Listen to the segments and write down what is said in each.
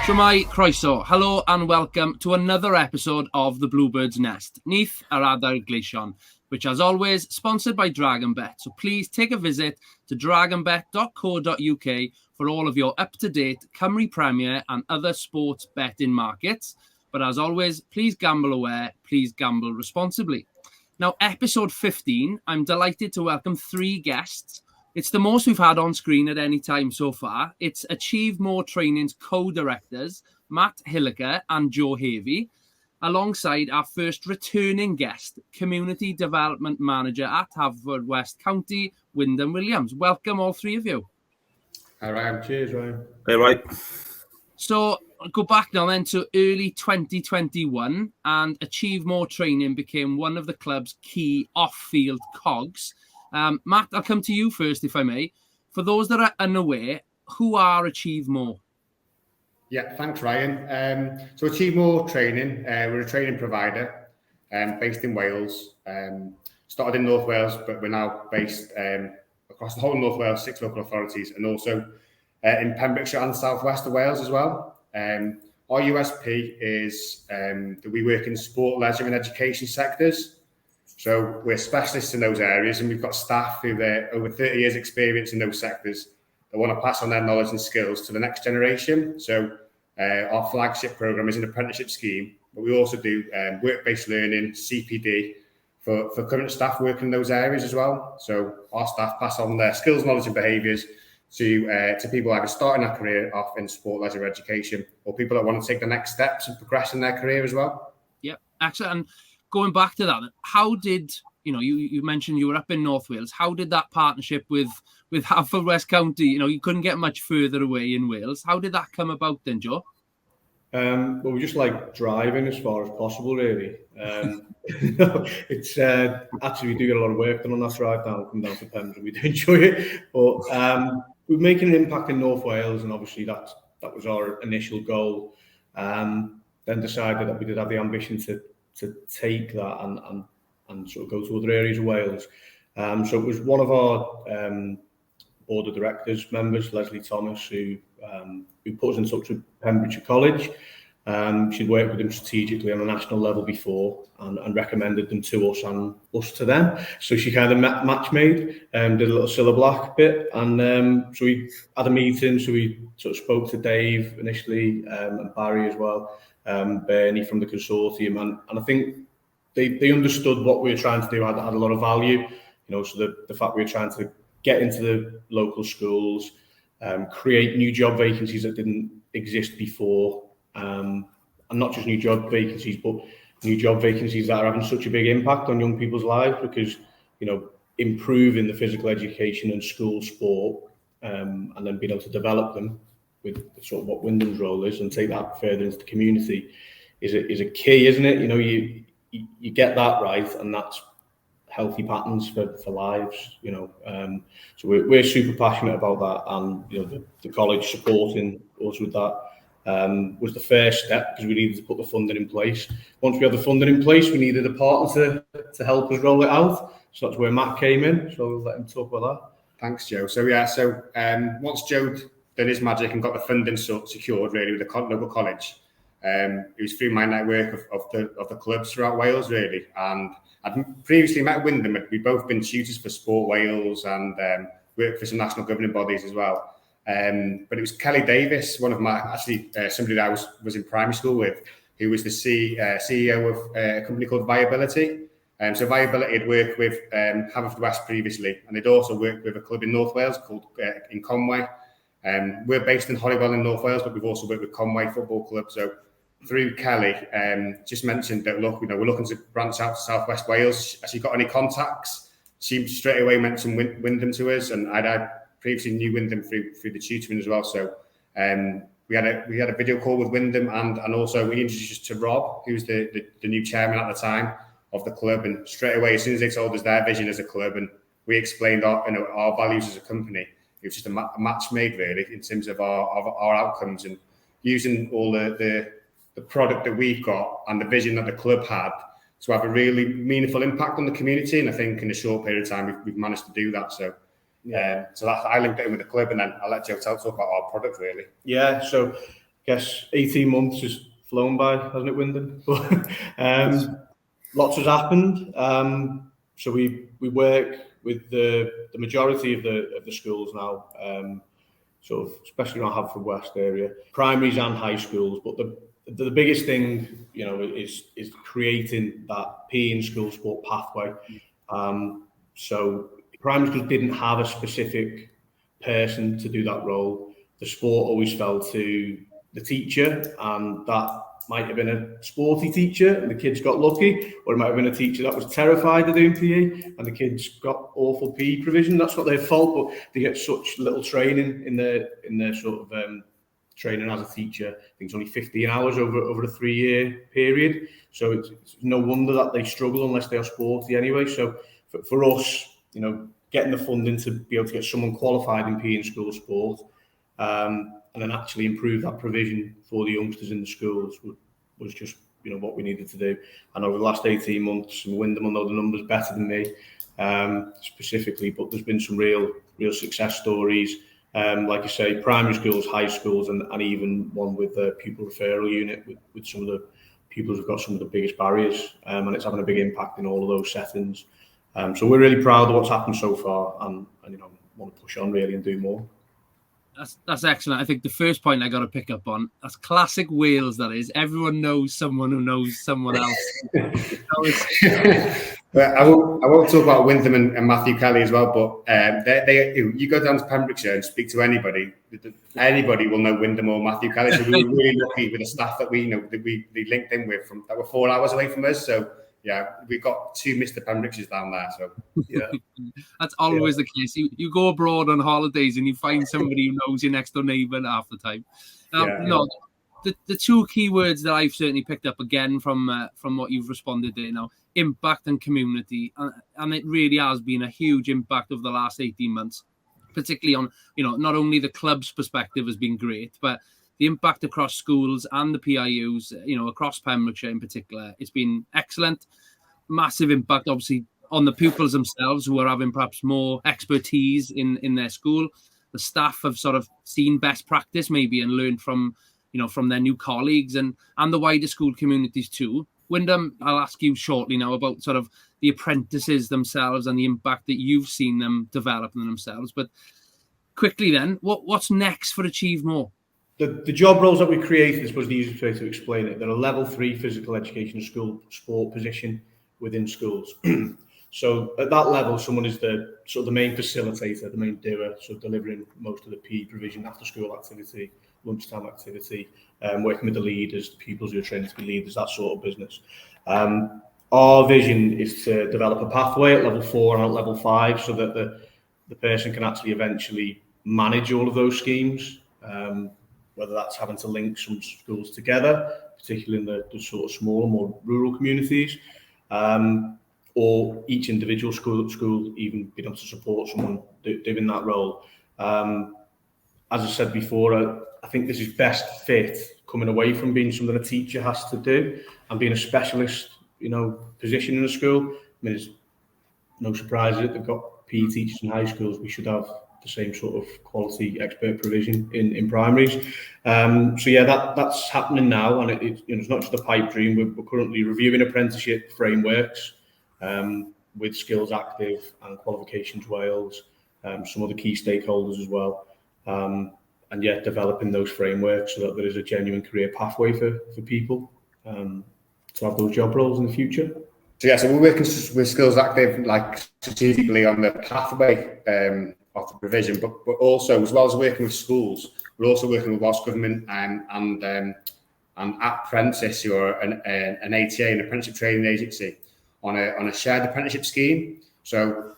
Shwmai croeso, hello and welcome to another episode of the Bluebirds Nest, Neath ar adael gleision, which as always sponsored by DragonBet. So please take a visit to dragonbet.co.uk for all of your up-to-date Cymru Premier and other sports betting markets. But as always, please gamble aware, please gamble responsibly. Now, episode 15, I'm delighted to welcome three guests. It's the most we've had on screen at any time so far. It's Achieve More Training's co-directors, Matt Hilliker and Joe Havey, alongside our first returning guest, Community Development Manager at Haverfordwest County, Wyndham Williams. Welcome, all three of you. Hi, Ryan. Cheers, Ryan. Hey, right. So I'll go back now then to early 2021, and Achieve More Training became one of the club's key off-field cogs. Matt, I'll come to you first, if I may. For those that are unaware, who are Achieve More? Yeah, thanks, Ryan. So Achieve More Training, we're a training provider based in Wales. Started in North Wales, but we're now based across the whole of North Wales, 6 local authorities, and also in Pembrokeshire and South West of Wales as well. Our USP is that we work in sport, leisure and education sectors. So we're specialists in those areas, and we've got staff who have over 30 years experience in those sectors that want to pass on their knowledge and skills to the next generation. So our flagship program is an apprenticeship scheme, but we also do work-based learning, CPD, for current staff working in those areas as well. So our staff pass on their skills, knowledge and behaviours to people either starting their career off in sport, leisure, education, or people that want to take the next steps and progress in their career as well. Yep, excellent. And going back to that, how did, you mentioned you were up in North Wales. How did that partnership with Haverfordwest County, you couldn't get much further away in Wales. How did that come about then, Joe? Well, we just like driving as far as possible, really. It's actually, we do get a lot of work done on that drive down, come down to Pembrokeshire. We do enjoy it. But we're making an impact in North Wales, and obviously that was our initial goal. Then decided that we did have the ambition to take that and sort of go to other areas of Wales. So it was one of our board of directors members, Leslie Thomas, who put us in touch with Pembrokeshire College. She'd worked with them strategically on a national level before and recommended them to us and us to them. So she kind of match made, did a little Cilla Black bit. And so we had a meeting. So we sort of spoke to Dave initially and Barry as well, Bernie from the consortium. And I think they understood what we were trying to do had a lot of value. So the fact we were trying to get into the local schools, create new job vacancies that didn't exist before, and not just new job vacancies, but new job vacancies that are having such a big impact on young people's lives, because improving the physical education and school sport, and then being able to develop them with sort of what Wyndham's role is and take that further into the community is a key, isn't it? You get that right, and that's healthy patterns for lives, so we're super passionate about that, and the college supporting us with that was the first step, because we needed to put the funding in place. Once we had the funding in place, we needed a partner to help us roll it out, so that's where Matt came in. So we'll let him talk about that. Thanks, Joe. So once Joe did his magic and got the funding secured really with the local college, it was through my network of the clubs throughout Wales really, and I'd previously met Wyndham. We'd both been tutors for Sport Wales and worked for some national governing bodies as well. But it was Kelly Davis, one of my, somebody that I was in primary school with, who was the CEO of a company called Viability. So Viability had worked with Haverfordwest previously, and they'd also worked with a club in North Wales called in Conway. We're based in Holywell in North Wales, but we've also worked with Conway Football Club. So through Kelly, just mentioned that, look, we're looking to branch out to South West Wales. Has she got any contacts? She straight away mentioned Wyndham to us, and I previously knew Wyndham through the tutoring as well. So we had a video call with Wyndham, and also we introduced us to Rob, who was the new chairman at the time of the club. And straight away, as soon as they told us their vision as a club, and we explained our values as a company, it was just a match made really in terms of our outcomes, and using all the product that we've got and the vision that the club had to have a really meaningful impact on the community. And I think in a short period of time, we've managed to do that. So so that I linked it in with the club, and then I'll let Joe talk about our product really. Yeah, so guess 18 months has flown by, hasn't it, Wyndham? But lots has happened. So we work with the majority of the schools now, sort of especially around Haverfordwest area, primaries and high schools. But the biggest thing, is creating that PE in school sport pathway. So primary schools didn't have a specific person to do that role. The sport always fell to the teacher, and that might have been a sporty teacher and the kids got lucky, or it might have been a teacher that was terrified of doing PE and the kids got awful PE provision. That's not their fault, but they get such little training in their sort of training as a teacher. I think it's only 15 hours over a 3-year period, so it's no wonder that they struggle unless they are sporty anyway. So for us, getting the funding to be able to get someone qualified in PE in school sport, and then actually improve that provision for the youngsters in the schools was just what we needed to do. And over the last 18 months, and Wyndham will know the numbers better than me specifically, but there's been some real success stories. Like I say, primary schools, high schools, and even one with the pupil referral unit with some of the pupils who've got some of the biggest barriers, and it's having a big impact in all of those settings. So we're really proud of what's happened so far, and want to push on really and do more. That's excellent. I think the first point I got to pick up on, that's classic Wales, that is. Everyone knows someone who knows someone else. But I won't talk about Wyndham and Matthew Kelly as well, but you go down to Pembrokeshire and speak to anybody will know Wyndham or Matthew Kelly. So we were really lucky with the staff that we linked in with that were 4 hours away from us. So yeah, we've got 2 Mr. Pembrokeshires down there. So yeah, that's always the case. You go abroad on holidays and you find somebody who knows your next door neighbour half the time. No, the 2 key words that I've certainly picked up again from what you've responded to now: impact and community, and it really has been a huge impact over the last 18 months, particularly on not only the club's perspective has been great, but the impact across schools and the PIUs, across Pembrokeshire in particular, it's been excellent. Massive impact, obviously, on the pupils themselves, who are having perhaps more expertise in their school. The staff have sort of seen best practice maybe and learned from their new colleagues and the wider school communities too. Wyndham, I'll ask you shortly now about sort of the apprentices themselves and the impact that you've seen them develop in themselves. But quickly then, what's next for Achieve More? The job roles that we created, I suppose the easiest way to explain it, they're a level 3 physical education school sport position within schools. So at that level, someone is the main facilitator, the main doer, so delivering most of the PE provision, after school activity, lunchtime activity, working with the leaders, the pupils who are trained to be leaders, that sort of business. Our vision is to develop a pathway at level 4 and at level 5 so that the person can actually eventually manage all of those schemes, whether that's having to link some schools together, particularly in the sort of smaller, more rural communities, or each individual school even being able to support someone doing that role. As I said before, I think this is best fit coming away from being something a teacher has to do and being a specialist, position in a school. I mean, it's no surprise that they've got PE teachers in high schools. We should have the same sort of quality expert provision in primaries. So yeah, that's happening now, and it's not just a pipe dream. We're currently reviewing apprenticeship frameworks with Skills Active and Qualifications Wales, some other key stakeholders as well, and yet developing those frameworks so that there is a genuine career pathway for people to have those job roles in the future. So we're working with Skills Active strategically on the pathway of the provision, but also, as well as working with schools, we're also working with Welsh Government and Apprentice, who are an ATA, an apprenticeship training agency, on a shared apprenticeship scheme. So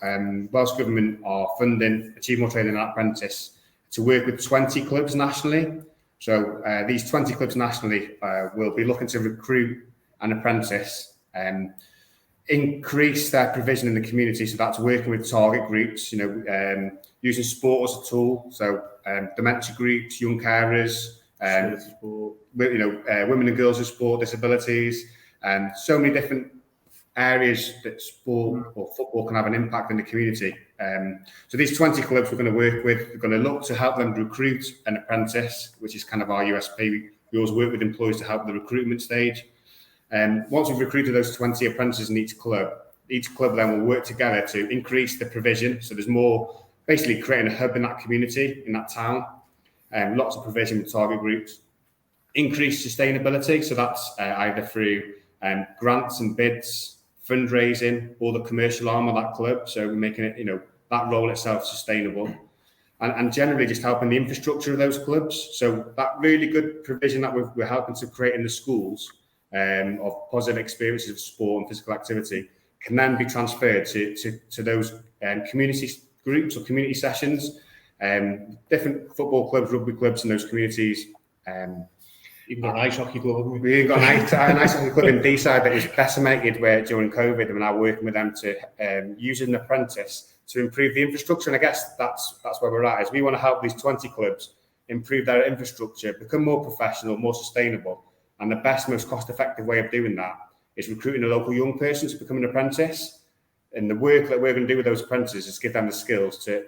Welsh Government are funding Achieve More Training and Apprentice to work with 20 clubs nationally. So these 20 clubs nationally will be looking to recruit an apprentice, increase their provision in the community. So that's working with target groups, using sport as a tool. So dementia groups, young carers, women and girls with sport disabilities, and so many different areas that sport or football can have an impact in the community. So these 20 clubs we're going to work with, we're going to look to help them recruit an apprentice, which is kind of our USP. we always work with employers to help the recruitment stage. Once we've recruited those 20 apprentices in each club then will work together to increase the provision. So there's more, basically creating a hub in that community, in that town. Lots of provision with target groups. Increase sustainability. So that's either through grants and bids, fundraising, or the commercial arm of that club. So we're making it, that role itself sustainable. And generally just helping the infrastructure of those clubs. So that really good provision that we're helping to create in the schools of positive experiences of sport and physical activity can then be transferred to those community groups or community sessions. Different football clubs, rugby clubs in those communities. Even got an ice hockey club, haven't we? We've got an ice hockey club in Deeside that was decimated during COVID, and we're now working with them to use an apprentice to improve the infrastructure. And I guess that's where we're at, is we want to help these 20 clubs improve their infrastructure, become more professional, more sustainable. And the best, most cost-effective way of doing that is recruiting a local young person to become an apprentice. And the work that we're going to do with those apprentices is give them the skills to,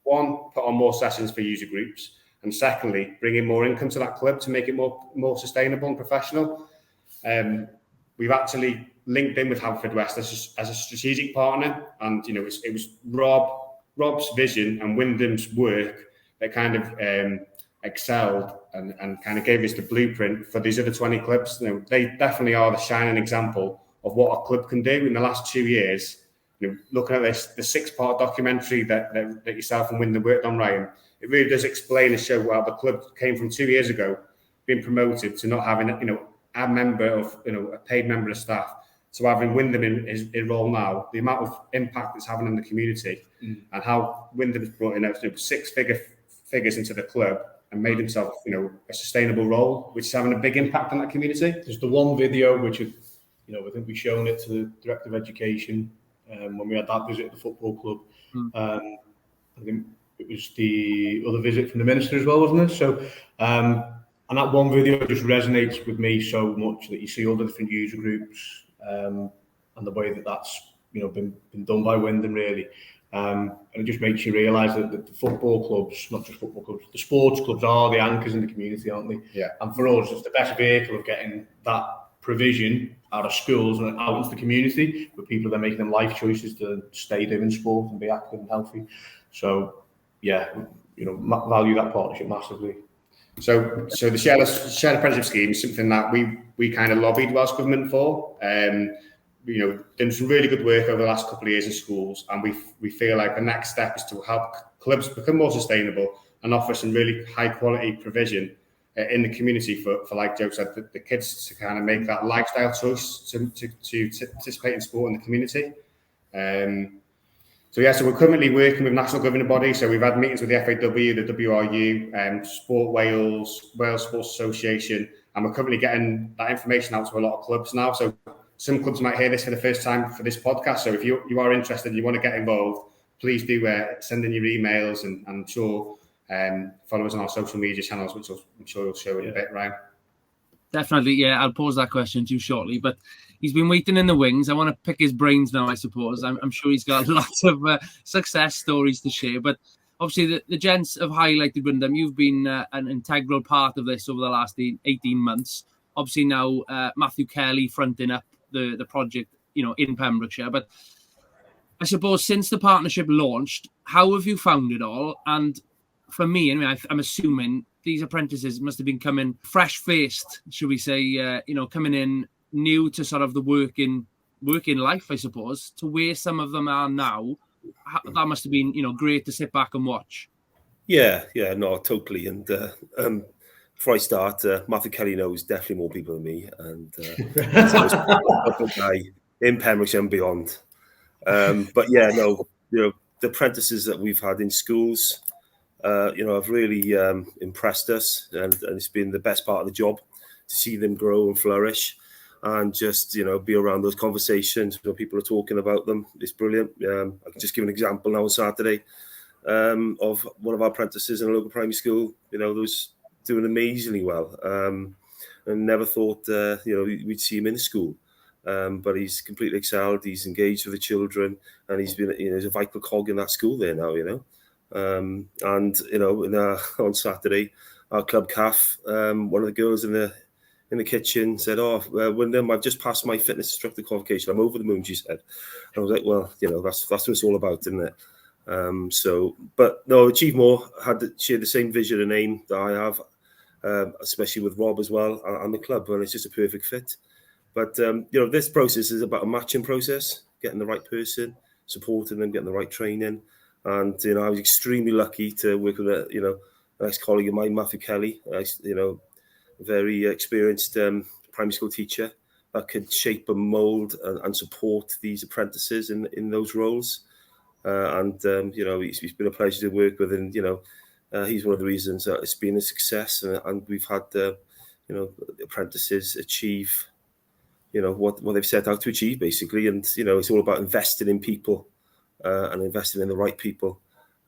one, put on more sessions for user groups, and secondly, bring in more income to that club to make it more sustainable and professional. We've actually linked in with Haverfordwest as a strategic partner, and it was Rob's vision and Wyndham's work that kind of excelled and kind of gave us the blueprint for these other 20 clubs. They definitely are the shining example of what a club can do in the last 2 years. Looking at this, the 6-part documentary that yourself and Wyndham worked on, Ryan, it really does explain and show how the club came from 2 years ago, being promoted, to not having a member of a paid member of staff, to having Wyndham in his role now. The amount of impact it's having in the community, and how Wyndham has brought in 6 figures into the club and made himself a sustainable role, which is having a big impact on that community. There's the one video which I think we've shown it to the Director of Education when we had that visit at the football club. I think it was the other visit from the Minister as well, wasn't it? So, and that one video just resonates with me so much, that you see all the different user groups and the way that's been done by Wyndham, really. And it just makes you realise that the football clubs, not just football clubs, the sports clubs are the anchors in the community, aren't they? Yeah. And for us, it's the best vehicle of getting that provision out of schools and out into the community, where people are making them life choices to stay doing sport and be active and healthy. So, yeah, value that partnership massively. So the shared apprenticeship scheme is something that we kind of lobbied Welsh Government for. Done some really good work over the last couple of years in schools, and we feel like the next step is to help clubs become more sustainable and offer some really high quality provision in the community for like Joe said, the kids to kind of make that lifestyle choice to participate in sport in the community. So we're currently working with national governing bodies. So we've had meetings with the FAW, the WRU, Sport Wales Sports Association, and we're currently getting that information out to a lot of clubs now. So some clubs might hear this for the first time for this podcast. So if you are interested and you want to get involved, please do send in your emails, and I'm sure follow us on our social media channels, which I'm sure you'll show in a bit, right? Definitely, yeah. I'll pose that question to you shortly, but he's been waiting in the wings. I want to pick his brains now, I suppose. I'm sure he's got lots of success stories to share, but obviously the gents have highlighted Wyndham. You've been an integral part of this over the last 18 months. Obviously now Matthew Kelly fronting up the project, in Pembrokeshire. But I suppose since the partnership launched, how have you found it all? And for me, anyway, I'm assuming these apprentices must have been coming fresh-faced, should we say, coming in new to sort of the working life, I suppose, to where some of them are now. That must have been, great to sit back and watch. Yeah, no, totally. And before I start, Matthew Kelly knows definitely more people than me, and he's a guy in Pembrokeshire and beyond. But yeah, no, the apprentices that we've had in schools, have really impressed us, and it's been the best part of the job to see them grow and flourish, and just be around those conversations when people are talking about them. It's brilliant. I can just give an example now on Saturday of one of our apprentices in a local primary school. Who's doing amazingly well, and never thought we'd see him in school. But he's completely excelled. He's engaged with the children, and he's been he's a vital cog in that school there now. On Saturday, our club calf, one of the girls in the kitchen said, "Oh, Wyndham, I've just passed my fitness instructor qualification. I'm over the moon," she said. And I was like, "Well, that's what it's all about, isn't it?" But no, Achieve More shared the same vision and aim that I have, especially with Rob as well and the club, and it's just a perfect fit. But this process is about a matching process, getting the right person, supporting them, getting the right training. And I was extremely lucky to work with an ex-colleague of mine, Matthew Kelly, a very experienced primary school teacher that could shape and mould and support these apprentices in those roles. He's been a pleasure to work with, and he's one of the reasons that it's been a success, and we've had the apprentices achieve what they've set out to achieve, basically. And it's all about investing in people and investing in the right people,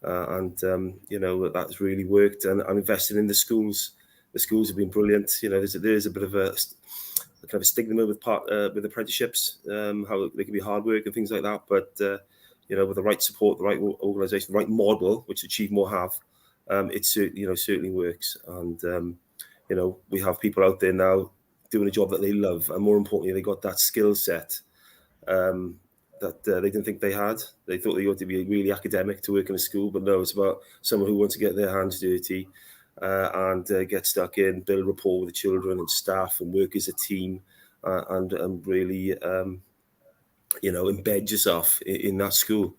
that's really worked. And investing in the schools. The schools have been brilliant. There's a bit of a kind of a stigma with apprenticeships, how they can be hard work and things like that. But with the right support, the right organisation, the right model, which Achieve More have, it certainly works. And we have people out there now doing a job that they love, and more importantly, they got that skill set that they didn't think they had. They thought they ought to be really academic to work in a school, but no, it's about someone who wants to get their hands dirty and get stuck in, build rapport with the children and staff, and work as a team, and really embed yourself in that school.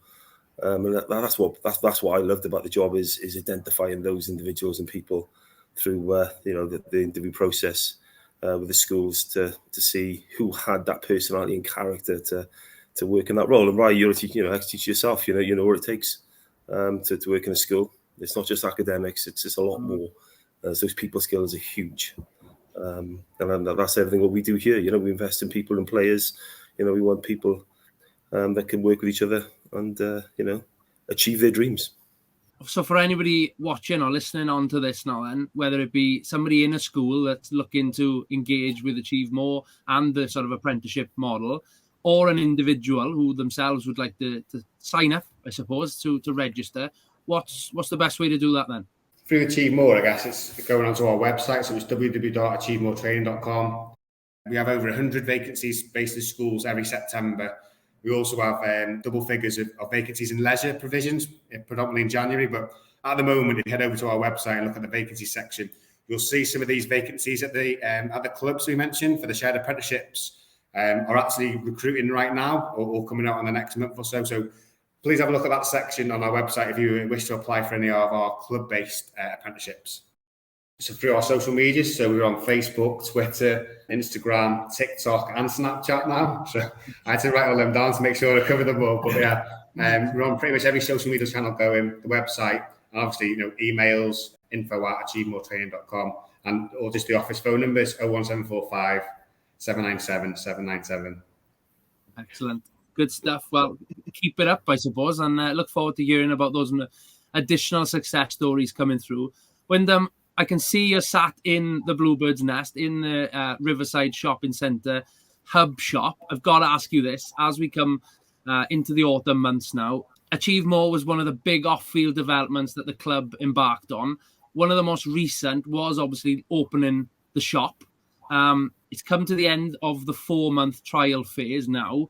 And that's what I loved about the job is identifying those individuals and people through the interview process with the schools to see who had that personality and character to work in that role. And Ryan, you're a ex-teacher yourself. You know what it takes to work in a school. It's not just academics; it's just a lot more. Those people skills are huge, and that's everything what we do here. We invest in people and players. We want people that can work with each other and achieve their dreams. So for anybody watching or listening on to this now, then, whether it be somebody in a school that's looking to engage with Achieve More and the sort of apprenticeship model, or an individual who themselves would like to sign up, I suppose, to register, what's the best way to do that then? Through Achieve More, I guess it's going onto our website, so it's www.achievemoretraining.com. We have over 100 vacancies based in schools every September. We also have double figures of vacancies in leisure provisions, predominantly in January. But at the moment, if you head over to our website and look at the vacancy section, you'll see some of these vacancies at the clubs we mentioned for the shared apprenticeships are actually recruiting right now or coming out in the next month or so. So please have a look at that section on our website if you wish to apply for any of our club-based apprenticeships. So through our social medias, so we're on Facebook, Twitter, Instagram, TikTok, and Snapchat now. So I had to write all them down to make sure I cover them all. But yeah, we're on pretty much every social media channel going, the website, and obviously, emails, info@achievemoretraining.com, or just the office phone numbers, 01745 797 797. Excellent. Good stuff. Well, keep it up, I suppose, and look forward to hearing about those additional success stories coming through. Wyndham, I can see you're sat in the Bluebirds Nest in the Riverside Shopping Centre hub shop. I've got to ask you this, as we come into the autumn months now, Achieve More was one of the big off-field developments that the club embarked on. One of the most recent was obviously opening the shop. It's come to the end of the 4-month trial phase now.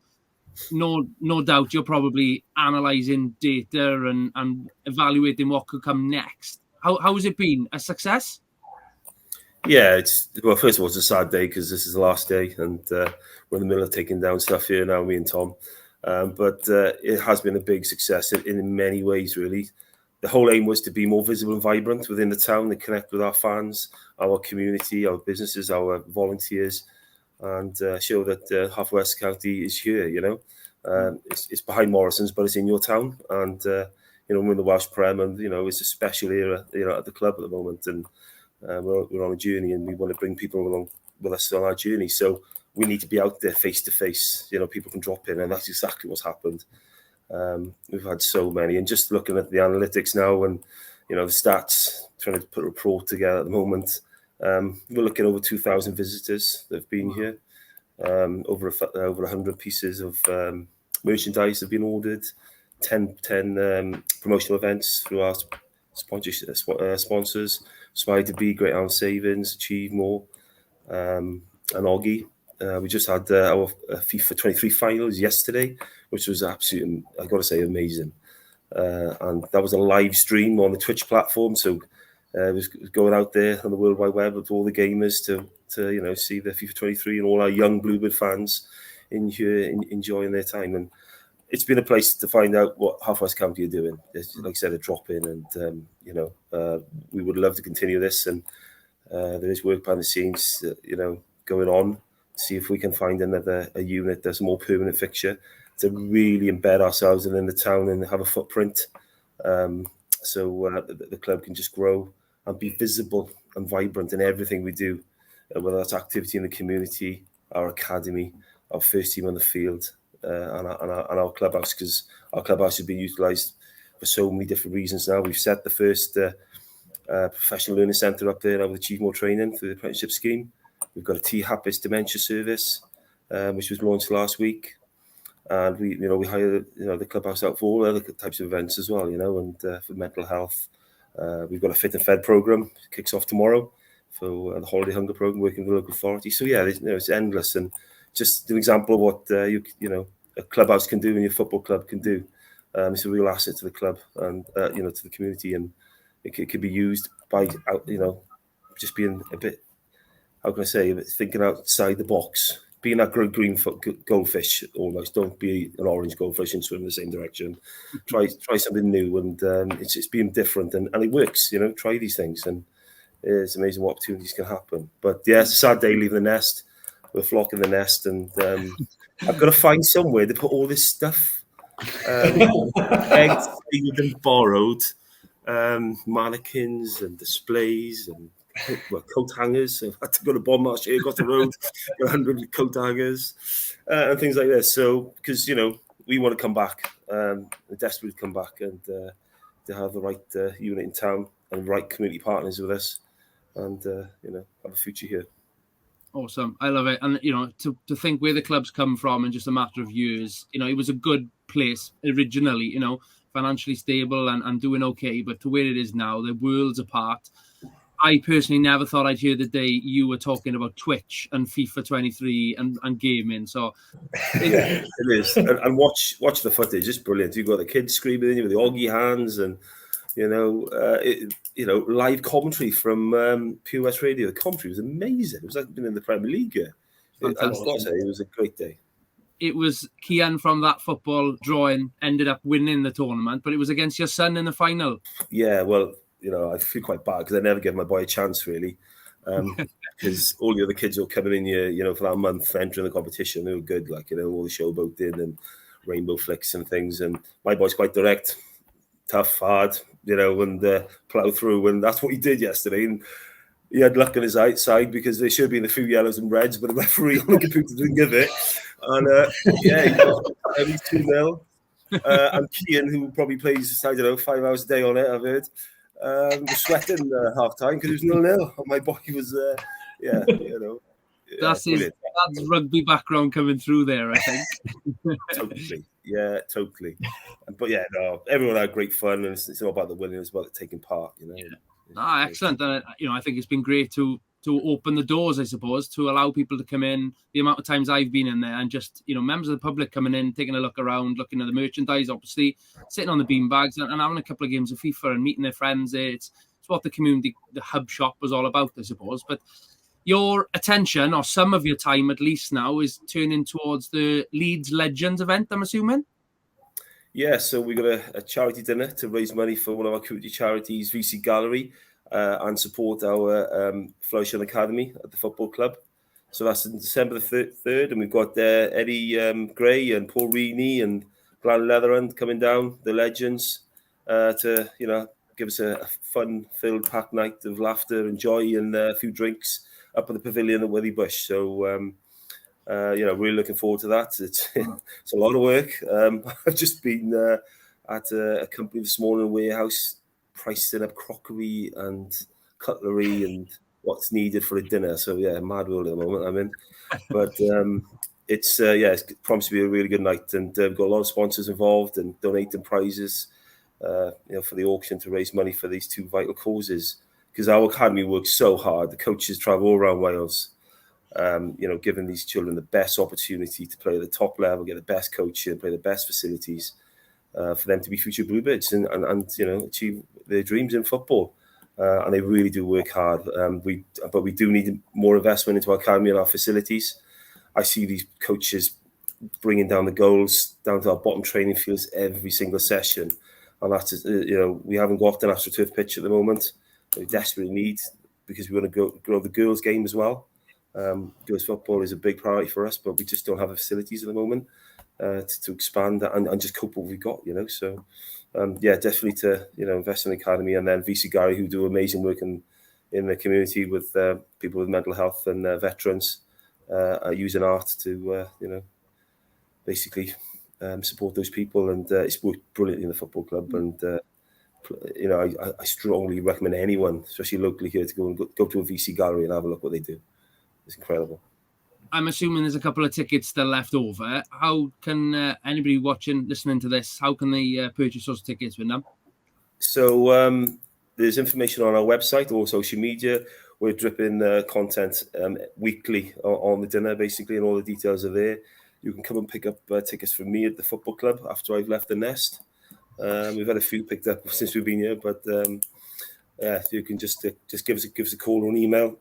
No doubt you're probably analysing data and evaluating what could come next. How has it been? A success? Yeah, first of all, it's a sad day because this is the last day and we're in the middle of taking down stuff here now, me and Tom. But it has been a big success in many ways, really. The whole aim was to be more visible and vibrant within the town and connect with our fans, our community, our businesses, our volunteers, and show that Haverfordwest County is here, It's behind Morrison's, but it's in your town. And, we're in the Welsh Prem and, it's a special era, at the club at the moment. And we're on a journey and we want to bring people along with us on our journey. So we need to be out there face to face. People can drop in, and that's exactly what's happened. We've had so many, and just looking at the analytics now and the stats, trying to put a report together at the moment. We're looking at over 2,000 visitors that have been here. Over 100 pieces of merchandise have been ordered. 10 promotional events through our sponsors, Smile to Be, Great Hound Savings, Achieve More, and Oggy. We just had our FIFA 23 finals yesterday, which was absolutely, I've got to say, amazing. And that was a live stream on the Twitch platform, so it was going out there on the World Wide Web with all the gamers to see the FIFA 23 and all our young Bluebird fans enjoying their time. And it's been a place to find out what Haverfordwest County are doing. It's, like I said, a drop in, and we would love to continue this. And there is work behind the scenes, going on. See if we can find a unit that's a more permanent fixture to really embed ourselves in the town and have a footprint, so the club can just grow and be visible and vibrant in everything we do, whether that's activity in the community, our academy, our first team on the field, and our clubhouse, because our clubhouse has been utilised for so many different reasons now. We've set the first professional learning centre up there now with Achieve More training through the apprenticeship scheme. We've got a T-Happis dementia service, which was launched last week. And we hire the clubhouse out for all other types of events as well, and for mental health. We've got a Fit and Fed program, kicks off tomorrow for the holiday hunger program, working with the local authority. So yeah, it's endless, and just an example of what a clubhouse can do and your football club can do. It's a real asset to the club and to the community, and it could be used by just being a bit, how can I say, thinking outside the box. Being that green goldfish almost. Don't be an orange goldfish and swim in the same direction. Try something new, and it's being different, and it works. Try these things, and it's amazing what opportunities can happen. But yeah, it's a sad day leaving the nest. We're flocking the nest, and I've got to find somewhere to put all this stuff. Eggs being borrowed, mannequins and displays and coat hangers. So I had to go to Bon Marché across the road, 100 coat hangers and things like this. So because we want to come back, we're desperate to come back, and to have the right unit in town and right community partners with us, and have a future here. Awesome, I love it. And to think where the club's come from in just a matter of years, it was a good place originally, financially stable and doing okay, but to where it is now, they're worlds apart. I personally never thought I'd hear the day you were talking about Twitch and FIFA 23 and gaming. So it is. And watch the footage. It's brilliant. You've got the kids screaming in you with the Oggy hands, and live commentary from Pure West Radio. The commentary was amazing. It was like being in the Premier League. I've got to say, it was a great day. It was Kian from that football drawing ended up winning the tournament, but it was against your son in the final. Yeah, well, I feel quite bad because I never gave my boy a chance, really, because all the other kids were coming in for that month entering the competition. They were good, all the showboating and rainbow flicks and things. And my boy's quite direct, tough, hard, and plough through. And that's what he did yesterday. And he had luck on his side because there should have been a few yellows and reds, but the referee on the computer didn't give it. And he got 2-0. And Kian, who probably plays, 5 hours a day on it, I've heard, was sweating half time because it was 0-0. And my boy was, That's his dad's rugby background coming through there, I think. Totally. Yeah, totally. But yeah, no, everyone had great fun, and it's not about the winning, it's about taking part, Yeah. Excellent. And, I think it's been great to open the doors, I suppose, to allow people to come in. The amount of times I've been in there and just, members of the public coming in, taking a look around, looking at the merchandise, obviously, sitting on the beanbags and having a couple of games of FIFA and meeting their friends there. It's what the community, the hub shop was all about, I suppose. But your attention, or some of your time at least now, is turning towards the Leeds Legends event, I'm assuming? Yeah, so we got a charity dinner to raise money for one of our community charities, VC Gallery, and support our Flourishing Academy at the football club. So that's in December the 3rd, and we've got Eddie Gray and Paul Reaney and Glenn Leatherhand coming down, the legends, to give us a fun-filled packed night of laughter and joy and a few drinks up at the pavilion at Withybush. So really looking forward to that. It's a lot of work. I've just been at a company this morning, warehouse, pricing up crockery and cutlery and what's needed for a dinner. So yeah, mad world at the moment I'm in. But it's promised to be a really good night, and we've got a lot of sponsors involved and donating prizes. for the auction to raise money for these two vital causes. Because our academy works so hard. The coaches travel all around Wales, giving these children the best opportunity to play at the top level, get the best coaching, play the best facilities for them to be future Bluebirds and achieve their dreams in football. And they really do work hard. But we do need more investment into our academy and our facilities. I see these coaches bringing down the goals down to our bottom training fields every single session. And that's, we haven't got an AstroTurf pitch at the moment. We desperately need, because we want to grow the girls' game as well. Girls' football is a big priority for us, but we just don't have the facilities at the moment to expand and just cope with what we've got, So, definitely to, invest in the academy. And then VC Gary, who do amazing work in the community with people with mental health and veterans, are using art to, basically support those people. And it's worked brilliantly in the football club. And, I strongly recommend anyone, especially locally here, to go to a VC gallery and have a look what they do. It's incredible. I'm assuming there's a couple of tickets still left over. How can anybody listening to this, how can they purchase those tickets with them? So there's information on our website or social media. We're dripping content weekly on the dinner, basically, and all the details are there. You can come and pick up tickets from me at the football club after I've left the Nest. We've had a few picked up since we've been here, but you can just give us a call or an email,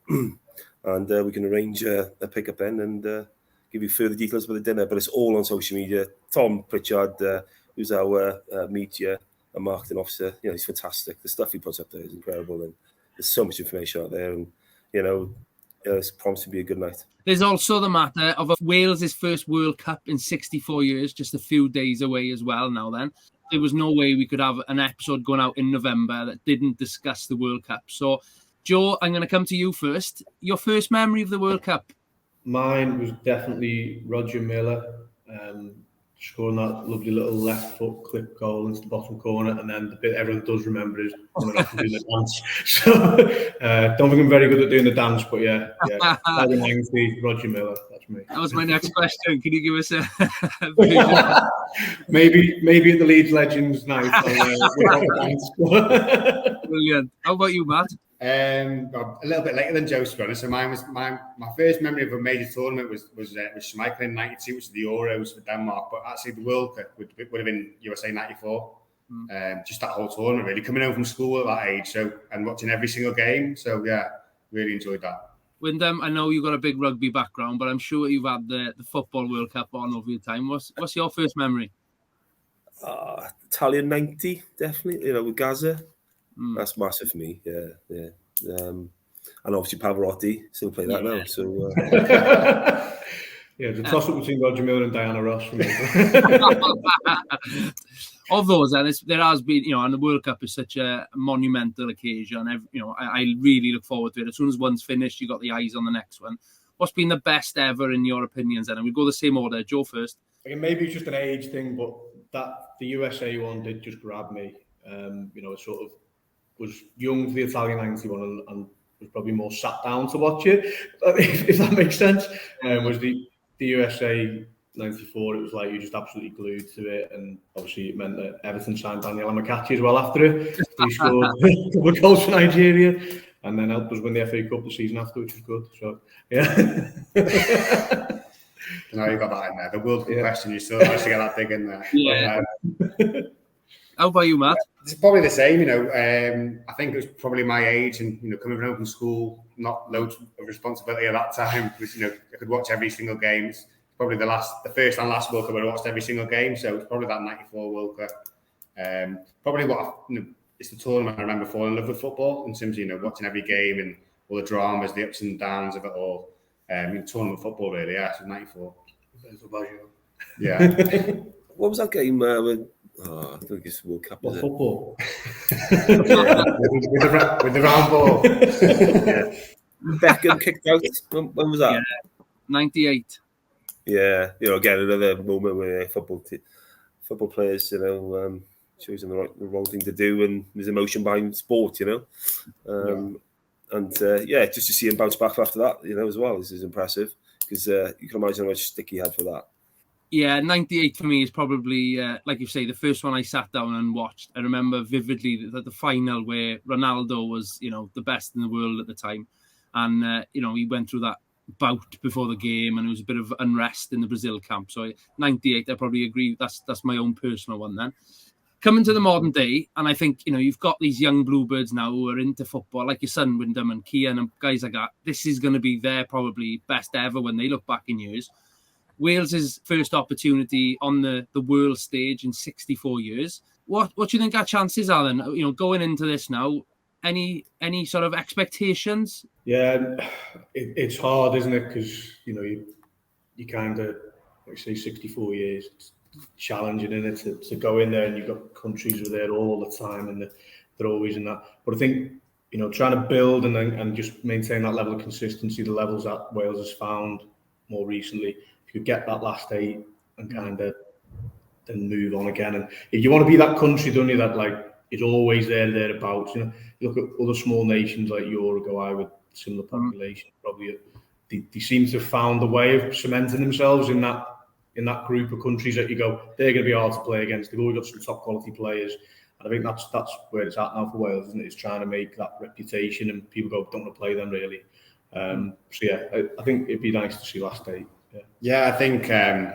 and we can arrange a pickup then and give you further details about the dinner. But it's all on social media. Tom Pritchard, who's our media and marketing officer, he's fantastic. The stuff he puts up there is incredible, and there's so much information out there, and it's promised to be a good night. There's also the matter of Wales' first World Cup in 64 years, just a few days away as well now then. There was no way we could have an episode going out in November that didn't discuss the World Cup. So, Joe, I'm going to come to you first. Your first memory of the World Cup? Mine was definitely Roger Miller scoring that lovely little left foot clip goal into the bottom corner, and then the bit everyone does remember is coming off and doing the dance. So, don't think I'm very good at doing the dance, but yeah. Roger Miller, that's me. That was my next question. Can you give us a maybe at the Leeds Legends night. Brilliant. How about you, Matt? A little bit later than Joe, to be honest. So mine was my first memory of a major tournament was Schmeichel in '92, which was the Euros for Denmark. But actually, the World Cup would have been USA '94. Just that whole tournament, really coming home from school at that age, and watching every single game. So yeah, really enjoyed that. Wyndham, I know you've got a big rugby background, but I'm sure you've had the Football World Cup on over your time. What's your first memory? Italian '90, definitely. With Gaza. That's massive for me. Yeah. And obviously Pavarotti still play that now. So the toss up between Roger Miller and Diana Ross for me. Of those, there has been, and the World Cup is such a monumental occasion. I really look forward to it. As soon as one's finished, you got the eyes on the next one. What's been the best ever in your opinions? And we'll go the same order. Joe first. Maybe it's just an age thing, but the USA one did just grab me. It sort of was young for the Italian 91 and was probably more sat down to watch it, if that makes sense. Was the USA 94, it was like you just absolutely glued to it, and obviously it meant that Everton signed Daniel Amokachi as well after it. He scored a couple of goals for Nigeria and then helped us win the FA Cup the season after, which was good. So, yeah. No, you got that in there. The World Cup question, you still managed to get that big in there. Yeah. How about you, Matt? It's probably the same, I think it was probably my age and, coming home from school, not loads of responsibility at that time because, I could watch every single game. It's probably the first and last World Cup I watched every single game. So it's probably that 94 World Cup. Probably it's the tournament I remember falling in love with football in terms of, watching every game and all the dramas, the ups and downs of it all. Tournament football, really, yeah, so 94. Yeah. What was that game with... I think it's World Cup. What football? with the round ball. Beckham kicked out. When was that? Yeah, 98. Yeah, again another moment where football players, choosing the wrong thing to do, and there's emotion behind sport, and just to see him bounce back after that, as well, this is impressive because you can imagine how much stick he had for that. Yeah, 98 for me is probably, like you say, the first one I sat down and watched. I remember vividly the final where Ronaldo was, the best in the world at the time. And, he went through that bout before the game and there was a bit of unrest in the Brazil camp. So 98, I probably agree. That's my own personal one then. Coming to the modern day, and I think, you've got these young Bluebirds now who are into football, like your son, Wyndham, and Kian, and guys like that. This is going to be their probably best ever when they look back in years. Wales' first opportunity on the world stage in 64 years. What do you think our chances are then? Going into this now, any sort of expectations? Yeah, it's hard, isn't it? Because, you kind of, like say, 64 years, it's challenging, isn't it, to go in there, and you've got countries who are there all the time and they're always in that. But I think, trying to build and just maintain that level of consistency, the levels that Wales has found more recently, if you get that last 8 and kind of then move on again. And if you want to be that country, don't you, that like is always thereabouts. You look at other small nations like Uruguay with similar population, probably they seem to have found a way of cementing themselves in that group of countries that you go, they're going to be hard to play against. They've always got some top quality players. And I think that's where it's at now for Wales, isn't it? It's trying to make that reputation, and people don't want to play them really. So yeah, I think it'd be nice to see last 8. Yeah, I think getting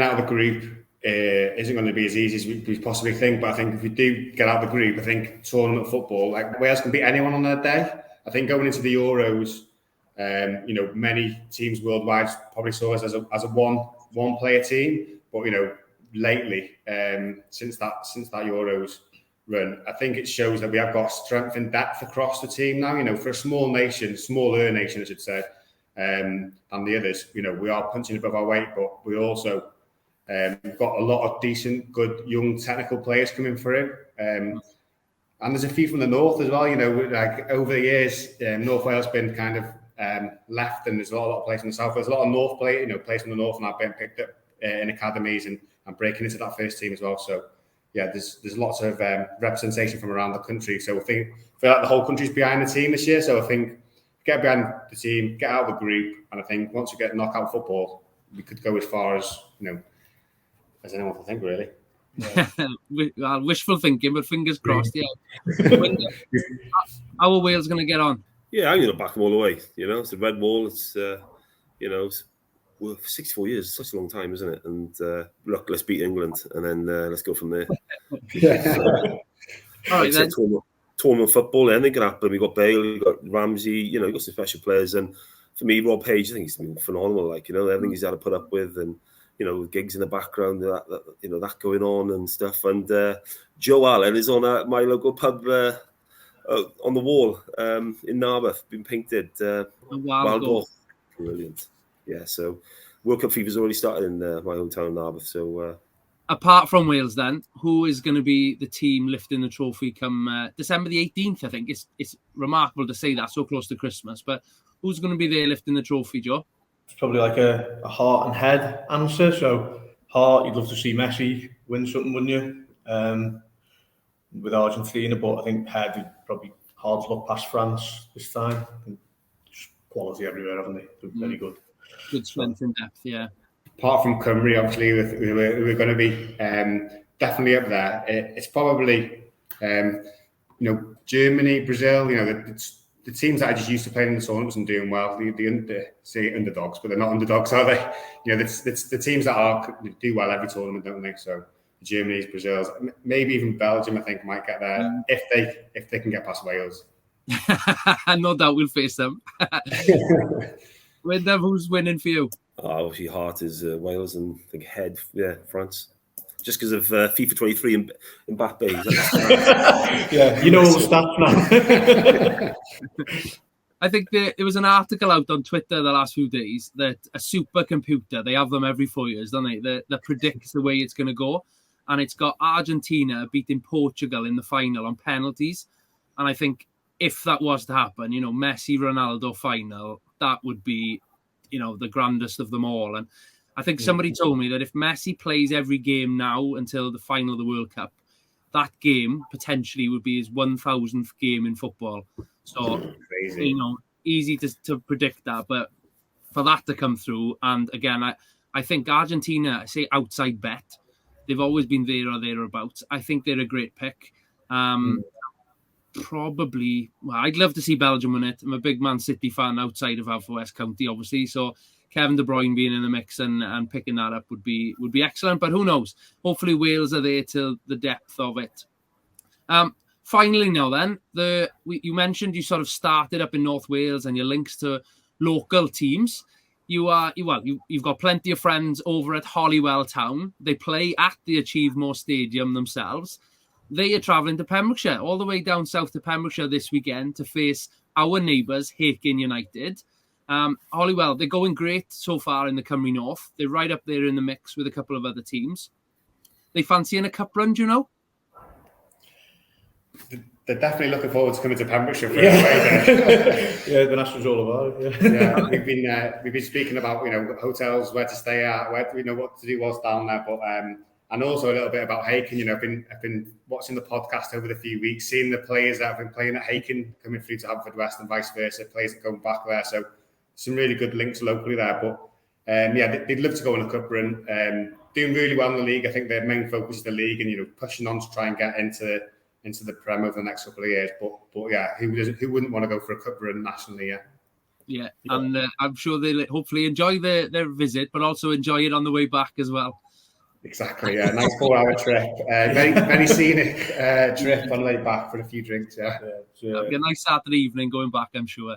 out of the group isn't going to be as easy as we possibly think. But I think if we do get out of the group, I think tournament football, like Wales can beat anyone on their day. I think going into the Euros, many teams worldwide probably saw us as a one player team. But lately, since that Euros run, I think it shows that we have got strength and depth across the team now. For a smaller nation, I should say, and the others, we are punching above our weight, but we also we've got a lot of decent, good, young, technical players coming through. And there's a few from the north as well. Like over the years, North Wales been kind of left, and there's a lot of players in the south. There's a lot of north players, players from the north, and I've been picked up in academies and breaking into that first team as well. So yeah, there's lots of representation from around the country. So I feel like the whole country's behind the team this year. So I think get behind the team, get out of the group, and I think once you get knockout football, we could go as far as as anyone can think, really. Yeah. Wishful thinking, but fingers crossed. Yeah. How are Wales going to get on? Yeah, I'm going to back them all the way. It's the red wall. It's well, 64 years is such a long time, isn't it? And look, let's beat England, and then let's go from there. All right, then. Tournament football, anything can happen. We've got Bale, we've got Ramsey, we've got some special players. And for me, Rob Page, I think he's been phenomenal. Everything he's had to put up with, and gigs in the background, that going on and stuff. And Joe Allen is on my local pub on the wall in Narberth, been painted. Wild goal. Brilliant. Yeah, so World Cup fever's already started in my hometown, Narberth. So. Apart from Wales, then, who is going to be the team lifting the trophy come December the 18th? I think it's remarkable to say that so close to Christmas, but who's going to be there lifting the trophy, Joe? It's probably like a heart and head answer. So heart, you'd love to see Messi win something, wouldn't you? With Argentina, but I think head is probably hard to look past France this time. I think just quality everywhere, haven't they? They're very good. Good strength and depth, yeah. Apart from Cymru, obviously, we're going to be definitely up there. It's probably, Germany, Brazil, the teams that are just used to playing in the tournaments and doing well, the underdogs, but they're not underdogs, are they? It's the teams that do well every tournament, don't they? So Germany's, Brazil's, maybe even Belgium, I think, might get there if they can get past Wales. No doubt we'll face them. Who's winning for you? Obviously, heart is Wales, and I think head, France. Just because of FIFA 23 and Mbappe. Yeah, all the stats now. I think there was an article out on Twitter the last few days that a supercomputer, they have them every 4 years, don't they? That predicts the way it's going to go. And it's got Argentina beating Portugal in the final on penalties. And I think if that was to happen, Messi, Ronaldo final, that would be, the grandest of them all. And I think somebody told me that if Messi plays every game now until the final of the World Cup, that game potentially would be his 1,000th game in football. So, crazy. Easy to predict that. But for that to come through, and again, I think Argentina, I say outside bet. They've always been there or thereabouts. I think they're a great pick. Probably, well, I'd love to see Belgium win it. I'm a big Man City fan outside of Haverfordwest County, obviously. So Kevin De Bruyne being in the mix and picking that up would be excellent. But who knows? Hopefully Wales are there till the depth of it. Finally, now then, you mentioned you sort of started up in North Wales and your links to local teams. You've got plenty of friends over at Holywell Town. They play at the Achievemore Stadium themselves. They are travelling to Pembrokeshire, all the way down south to Pembrokeshire this weekend to face our neighbours, Hilliker United. Holywell, they're going great so far in the Cymru North. They're right up there in the mix with a couple of other teams. They fancying a cup run, do you know? They're definitely looking forward to coming to Pembrokeshire for a way. Yeah, the National's all about it. Yeah, we've been speaking about hotels, where to stay at, what to do whilst down there, but and also a little bit about Haken. I've been watching the podcast over the few weeks, seeing the players that have been playing at Haken coming through to Haverfordwest and vice versa, players that go back there. So some really good links locally there. But they'd love to go on a cup run. Doing really well in the league. I think their main focus is the league and pushing on to try and get into the Prem over the next couple of years. But yeah, who wouldn't want to go for a cup run nationally? Yeah. And I'm sure they'll hopefully enjoy their visit, but also enjoy it on the way back as well. Exactly, yeah. Nice 4-hour trip. Very, very scenic trip on the way back for a few drinks, yeah. It'll be a nice Saturday evening going back, I'm sure.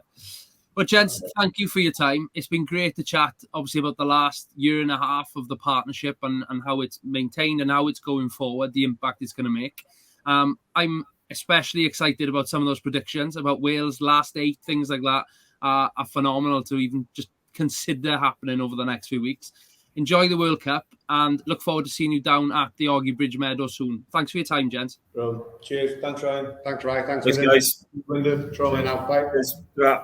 But gents, thank you for your time. It's been great to chat, obviously, about the last year and a half of the partnership and how it's maintained and how it's going forward, the impact it's going to make. I'm especially excited about some of those predictions about Wales, last 8, things like that are phenomenal to even just consider happening over the next few weeks. Enjoy the World Cup and look forward to seeing you down at the Augie Bridge Meadow soon. Thanks for your time, gents. Cheers. Thanks, Ryan. Thanks, Ryan. Thanks, guys. Throwing out. Bye. Yeah.